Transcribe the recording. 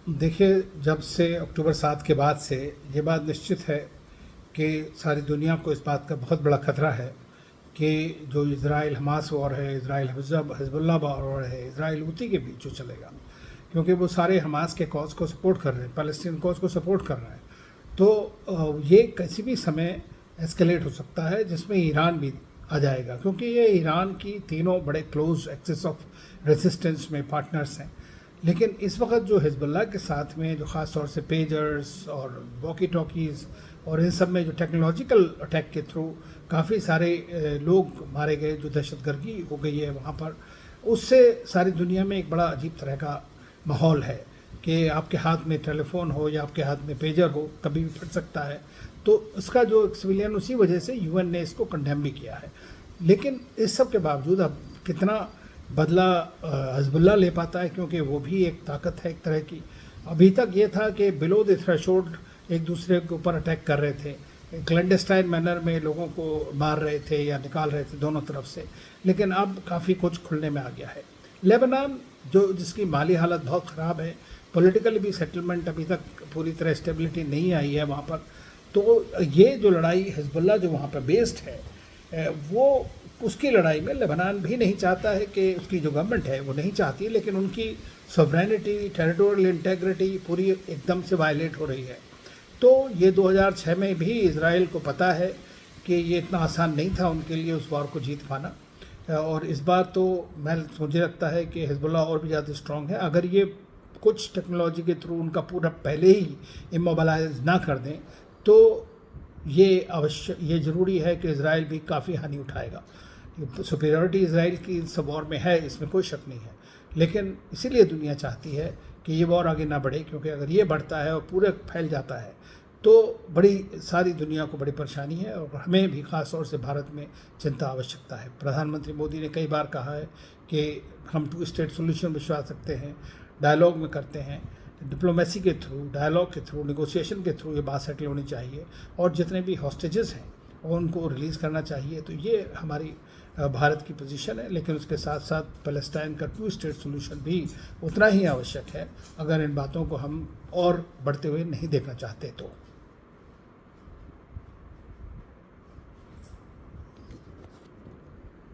देखिए, जब से अक्टूबर 7 के बाद से ये बात निश्चित है कि सारी दुनिया को इस बात का बहुत बड़ा खतरा है कि जो इज़राइल हमास वॉर है, इज़राइल हिज़्बुल्लाह वॉर है, इज़राइल हूती के बीच जो चलेगा, क्योंकि वो सारे हमास के कॉज़ को सपोर्ट कर रहे हैं, पैलेस्टीन कॉज़ को सपोर्ट कर रहे हैं। तो ये किसी भी समय एस्केलेट हो सकता है, जिसमें ईरान भी आ जाएगा, क्योंकि ये ईरान की तीनों बड़े क्लोज एक्सिस ऑफ रेजिस्टेंस में पार्टनर्स हैं। लेकिन इस वक्त जो हिजबुल्लाह के साथ में जो ख़ास तौर से पेजर्स और वॉकी टॉकीज़ और इन सब में जो टेक्नोलॉजिकल अटैक के थ्रू काफ़ी सारे लोग मारे गए, जो दहशतगर्दी हो गई है वहाँ पर, उससे सारी दुनिया में एक बड़ा अजीब तरह का माहौल है कि आपके हाथ में टेलीफोन हो या आपके हाथ में पेजर हो, कभी भी फट सकता है। तो इसका जो सिविलियन, उसी वजह से यूएन ने इसको कंडेम भी किया है। लेकिन इस सब के बावजूद अब कितना बदला हिजबुल्लाह ले पाता है, क्योंकि वो भी एक ताकत है एक तरह की। अभी तक ये था कि बिलो द थ्रेशोल्ड एक दूसरे के ऊपर अटैक कर रहे थे, क्लैंडस्टाइन मैनर में लोगों को मार रहे थे या निकाल रहे थे दोनों तरफ से। लेकिन अब काफ़ी कुछ खुलने में आ गया है। लेबनान जो जिसकी माली हालत बहुत ख़राब है, पॉलिटिकल भी सेटलमेंट अभी तक पूरी तरह स्टेबिलिटी नहीं आई है वहाँ पर। तो ये जो लड़ाई हिजबुल्लाह जो वहाँ पर बेस्ड है, वो उसकी लड़ाई में लेबनान भी नहीं चाहता है कि उसकी जो गवर्नमेंट है वो नहीं चाहती, लेकिन उनकी सॉवरेनिटी, टेरिटोरियल इंटेग्रिटी पूरी एकदम से वायलेट हो रही है। तो ये 2006 में भी इजराइल को पता है कि ये इतना आसान नहीं था उनके लिए उस वॉर को जीत पाना। और इस बार तो मुझे लगता है कि हिजबुल्लाह और भी ज़्यादा स्ट्रॉन्ग है। अगर ये कुछ टेक्नोलॉजी के थ्रू उनका पूरा पहले ही इमोबलाइज ना कर दें, तो ये ज़रूरी है कि इजराइल भी काफ़ी हानि उठाएगा। सुपीरियरिटी इजराइल की इस वॉर में है, इसमें कोई शक नहीं है। लेकिन इसीलिए दुनिया चाहती है कि ये वॉर आगे ना बढ़े, क्योंकि अगर ये बढ़ता है और पूरे फैल जाता है तो बड़ी सारी दुनिया को बड़ी परेशानी है, और हमें भी ख़ास तौर से भारत में चिंता आवश्यकता है। प्रधानमंत्री मोदी ने कई बार कहा है कि हम 2 स्टेट सोल्यूशन विश्वास रखते हैं, डायलॉग में करते हैं, डिप्लोमेसी के थ्रू, डायलॉग के थ्रू, नेगोशिएशन के थ्रू ये बात सेटल होनी चाहिए, और जितने भी हॉस्टेजेस हैं उनको रिलीज़ करना चाहिए। तो ये हमारी भारत की पोजीशन है। लेकिन उसके साथ साथ पैलेस्टाइन का 2 स्टेट सोल्यूशन भी उतना ही आवश्यक है, अगर इन बातों को हम और बढ़ते हुए नहीं देखना चाहते तो।